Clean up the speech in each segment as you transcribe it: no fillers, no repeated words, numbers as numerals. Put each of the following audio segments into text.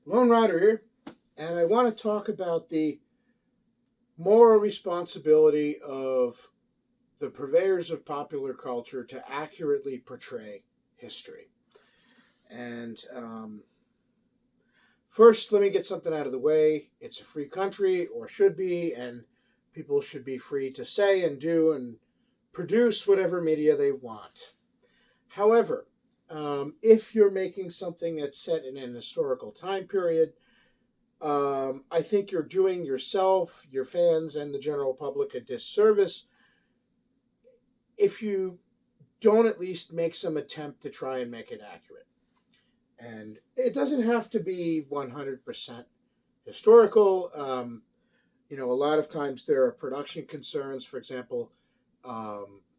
Lone Rider here, and I want to talk about the moral responsibility of the purveyors of popular culture to accurately portray history. And First, let me get something out of the way. It's a free country, or should be, and people should be free to say and do and produce whatever media they want. However, if you're making something that's set in an historical time period, I think you're doing yourself, your fans, and the general public a disservice if you don't at least make some attempt to try and make it accurate. And it doesn't have to be 100% historical. A lot of times there are production concerns, for example,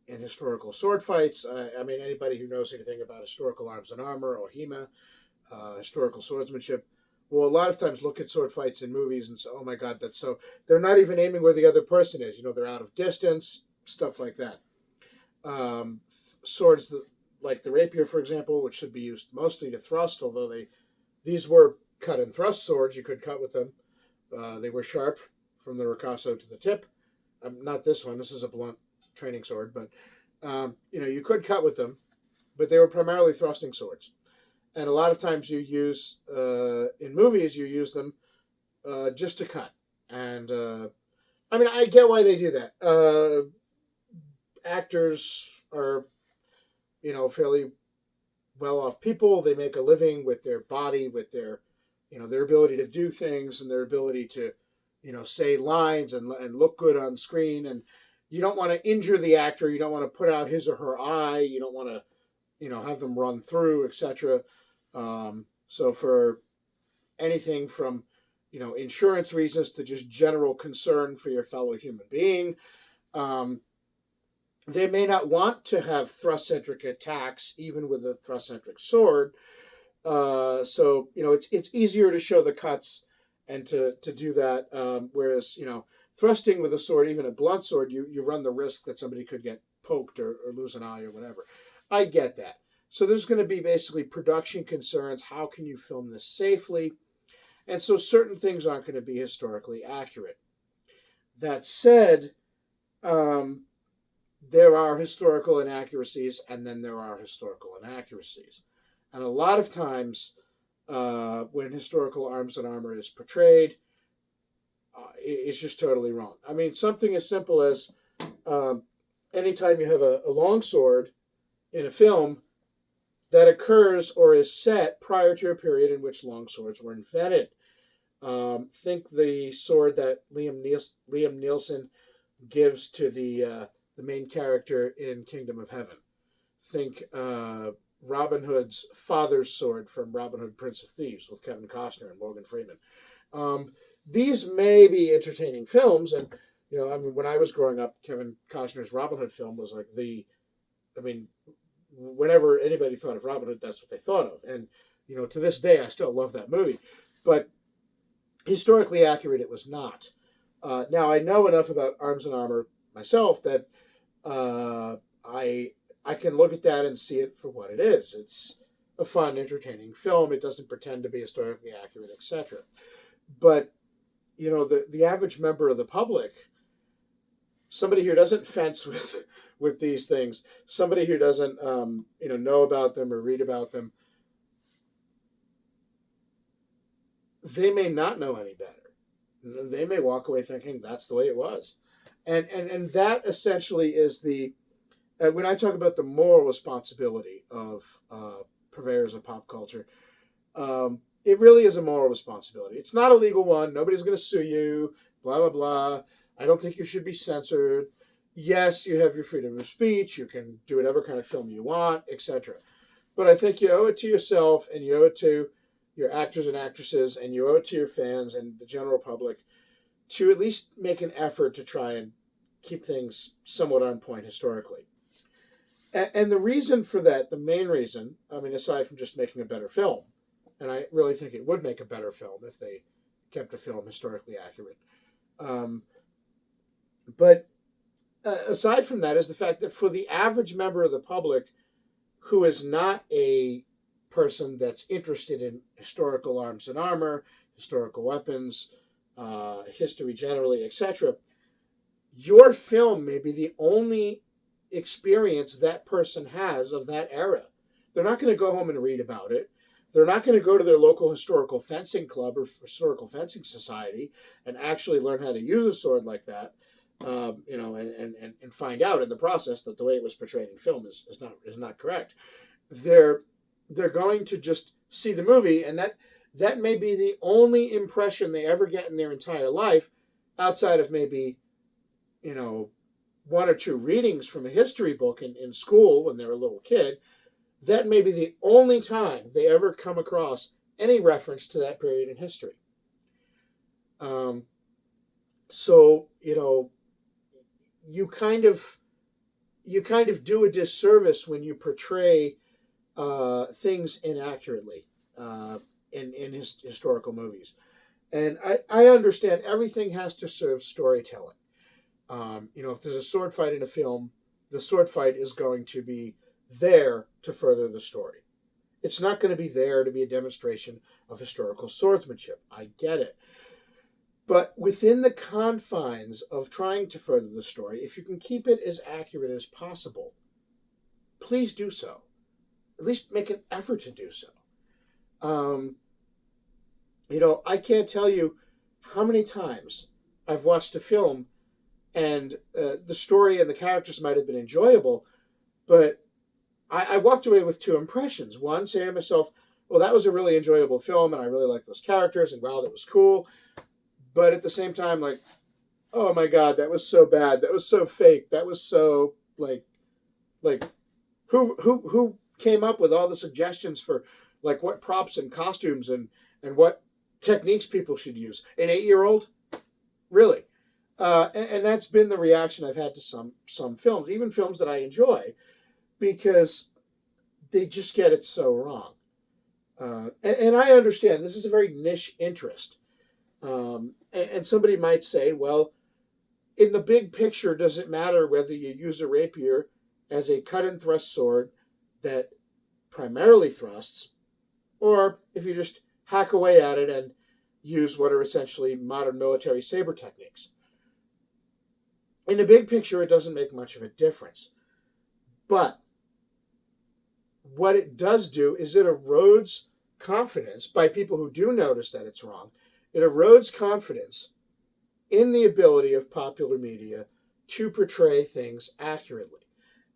in historical sword fights. I mean, anybody who knows anything about historical arms and armor or HEMA, historical swordsmanship, will a lot of times look at sword fights in movies and say, oh my God, that's so. They're not even aiming where the other person is. They're out of distance, stuff like that. Swords like the rapier, for example, which should be used mostly to thrust, although these were cut and thrust swords. You could cut with them. They were sharp from the ricasso to the tip. Not this one. This is a blunt training sword, but you could cut with them, but they were primarily thrusting swords. And a lot of times you use in movies you use them just to cut. And I get why they do that. Actors are fairly well off people. They make a living with their body, with their ability to do things and their ability to say lines and look good on screen. And you don't want to injure the actor. You don't want to put out his or her eye. You don't want to have them run through, etc. So for anything from insurance reasons to just general concern for your fellow human being, they may not want to have thrust-centric attacks, even with a thrust-centric sword. So it's easier to show the cuts and to do that. Whereas thrusting with a sword, even a blunt sword, you run the risk that somebody could get poked or lose an eye or whatever. I get that. So there's going to be basically production concerns. How can you film this safely? And so certain things aren't going to be historically accurate. That said, there are historical inaccuracies, and then there are historical inaccuracies. And a lot of times, when historical arms and armor is portrayed, it's just totally wrong. I mean, something as simple as anytime you have a long sword in a film, that occurs or is set prior to a period in which long swords were invented. Think the sword that Liam Neeson gives to the main character in Kingdom of Heaven. Think Robin Hood's father's sword from Robin Hood, Prince of Thieves, with Kevin Costner and Morgan Freeman. These may be entertaining films, and when I was growing up, Kevin Costner's Robin Hood film was like whenever anybody thought of Robin Hood, that's what they thought of. And, to this day, I still love that movie. But historically accurate, it was not. Now, I know enough about arms and armor myself that I can look at that and see it for what it is. It's a fun, entertaining film. It doesn't pretend to be historically accurate, etc. But, the average member of the public, somebody who doesn't fence with these things, somebody who doesn't know about them or read about them, they may not know any better. They may walk away thinking that's the way it was, and that essentially is the when I talk about the moral responsibility of purveyors of pop culture. It really is a moral responsibility. It's not a legal one. Nobody's going to sue you. Blah blah blah. I don't think you should be censored. Yes, you have your freedom of speech. You can do whatever kind of film you want, etc. But I think you owe it to yourself, and you owe it to your actors and actresses, and you owe it to your fans and the general public to at least make an effort to try and keep things somewhat on point historically. And the reason for that, the main reason, aside from just making a better film, and I really think it would make a better film if they kept a film historically accurate. But aside from that is the fact that for the average member of the public who is not a person that's interested in historical arms and armor, historical weapons, history generally, etc., your film may be the only experience that person has of that era. They're not going to go home and read about it. They're not going to go to their local historical fencing club or historical fencing society and actually learn how to use a sword like that, and find out in the process that the way it was portrayed in film is not correct. They're going to just see the movie, and that may be the only impression they ever get in their entire life, outside of maybe, one or two readings from a history book in school when they're a little kid. That may be the only time they ever come across any reference to that period in history. So you kind of do a disservice when you portray things inaccurately in historical movies. And I understand everything has to serve storytelling. If there's a sword fight in a film, the sword fight is going to be there to further the story. It's not going to be there to be a demonstration of historical swordsmanship. I get it. But within the confines of trying to further the story, if you can keep it as accurate as possible, please do so. At least make an effort to do so. I can't tell you how many times I've watched a film and the story and the characters might have been enjoyable, but I walked away with two impressions. One, saying to myself, well, that was a really enjoyable film, and I really liked those characters, and wow, that was cool. But at the same time, like, oh my God, that was so bad. That was so fake. That was so, like who came up with all the suggestions for, like, what props and costumes and what techniques people should use? An 8-year-old? Really? And that's been the reaction I've had to some films, even films that I enjoy, because they just get it so wrong. And I understand this is a very niche interest. And somebody might say, well, in the big picture, does it matter whether you use a rapier as a cut and thrust sword that primarily thrusts, or if you just hack away at it and use what are essentially modern military saber techniques? In the big picture, it doesn't make much of a difference. But what it does do is it erodes confidence by people who do notice that it's wrong. It erodes confidence in the ability of popular media to portray things accurately.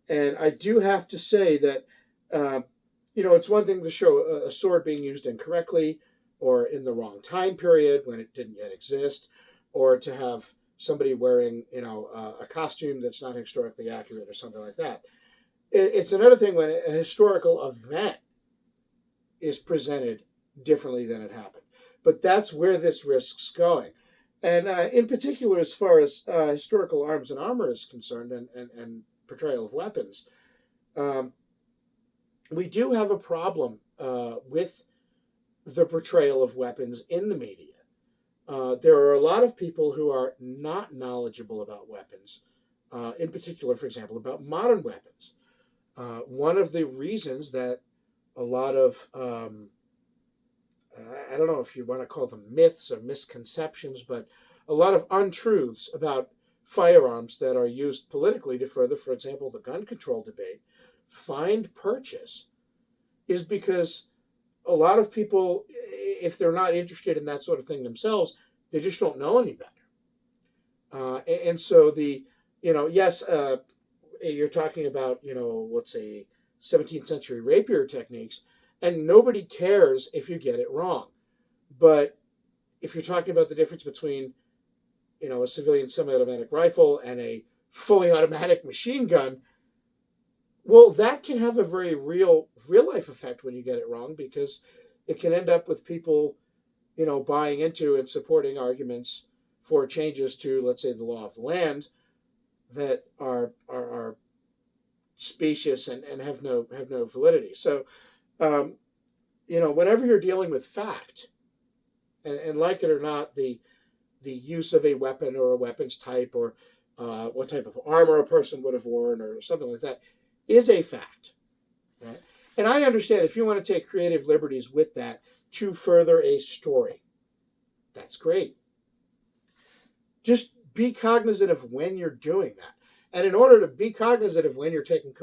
And I do have to say that, it's one thing to show a sword being used incorrectly or in the wrong time period when it didn't yet exist, or to have somebody wearing, a costume that's not historically accurate or something like that. It's another thing when a historical event is presented differently than it happened. But that's where this risks going. And in particular, as far as historical arms and armor is concerned, and portrayal of weapons, we do have a problem with the portrayal of weapons in the media. There are a lot of people who are not knowledgeable about weapons, in particular, for example, about modern weapons. One of the reasons that a lot of, I don't know if you want to call them myths or misconceptions, but a lot of untruths about firearms that are used politically to further, for example, the gun control debate, find purchase, is because a lot of people, if they're not interested in that sort of thing themselves, they just don't know any better. And so yes, you're talking about, let's say 17th century rapier techniques, and nobody cares if you get it wrong. But if you're talking about the difference between, a civilian semi-automatic rifle and a fully automatic machine gun, well, that can have a very real life effect when you get it wrong, because it can end up with people, buying into and supporting arguments for changes to, let's say, the law of the land that are specious and have no validity. So, whenever you're dealing with fact, and like it or not, the use of a weapon or a weapons type, or what type of armor a person would have worn or something like that, is a fact. Right? And I understand if you want to take creative liberties with that to further a story, that's great. Just be cognizant of when you're doing that. And in order to be cognizant of when you're taking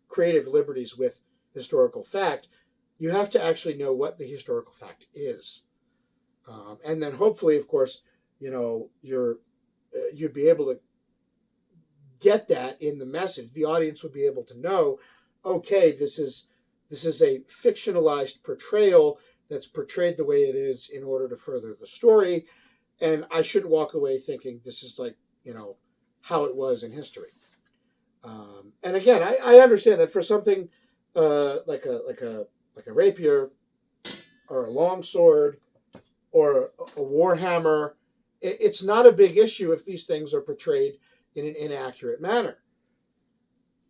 creative liberties with historical fact, you have to actually know what the historical fact is. And then hopefully, of course, you'd be able to get that in the message. The audience would be able to know, okay, this is a fictionalized portrayal that's portrayed the way it is in order to further the story. And I shouldn't walk away thinking this is like, how it was in history. And again, I understand that for something like a rapier or a longsword or a warhammer, it's not a big issue if these things are portrayed in an inaccurate manner.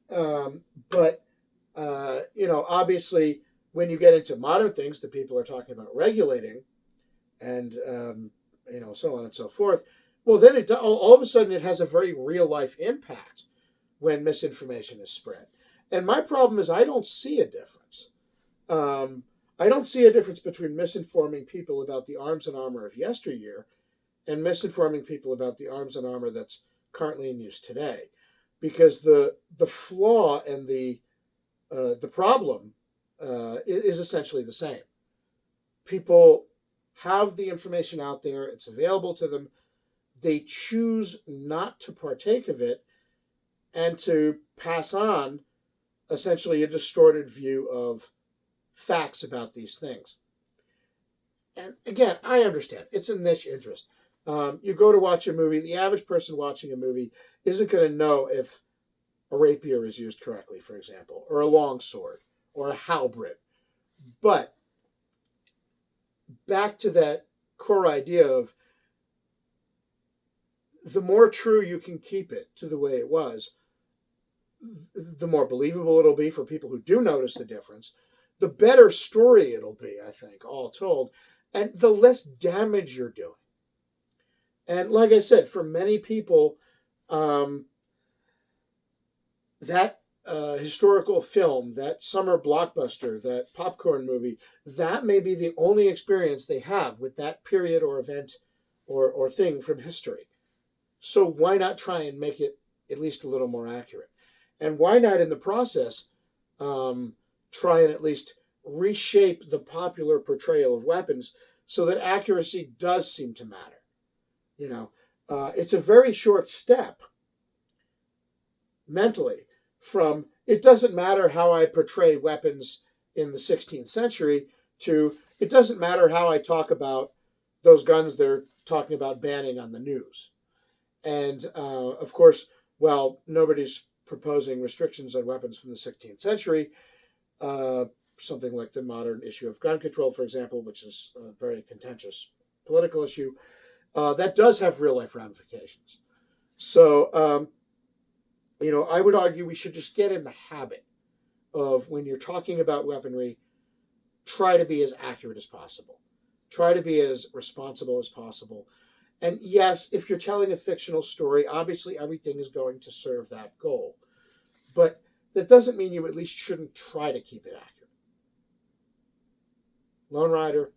But obviously, when you get into modern things that people are talking about regulating, and so on and so forth, well, then all of a sudden it has a very real life impact when misinformation is spread. And my problem is I don't see a difference. I don't see a difference between misinforming people about the arms and armor of yesteryear and misinforming people about the arms and armor that's currently in use today, because the flaw and the problem is essentially the same. People have the information out there; it's available to them. They choose not to partake of it and to pass on essentially a distorted view of facts about these things. And again, I understand it's a niche interest. You go to watch a movie, the average person watching a movie isn't going to know if a rapier is used correctly, for example, or a longsword, or a halberd. But back to that core idea of the more true you can keep it to the way it was, the more believable it'll be for people who do notice the difference, the better story it'll be, I think, all told, and the less damage you're doing. And like I said, for many people, that historical film, that summer blockbuster, that popcorn movie, that may be the only experience they have with that period or event or thing from history. So why not try and make it at least a little more accurate? And why not, in the process, try and at least reshape the popular portrayal of weapons so that accuracy does seem to matter? It's a very short step mentally from it doesn't matter how I portray weapons in the 16th century to it doesn't matter how I talk about those guns they're talking about banning on the news. And of course, while nobody's proposing restrictions on weapons from the 16th century, something like the modern issue of gun control, for example, which is a very contentious political issue, that does have real life ramifications. So, I would argue we should just get in the habit of when you're talking about weaponry, try to be as accurate as possible. Try to be as responsible as possible. And yes, if you're telling a fictional story, obviously everything is going to serve that goal. But that doesn't mean you at least shouldn't try to keep it accurate. Lone Rider,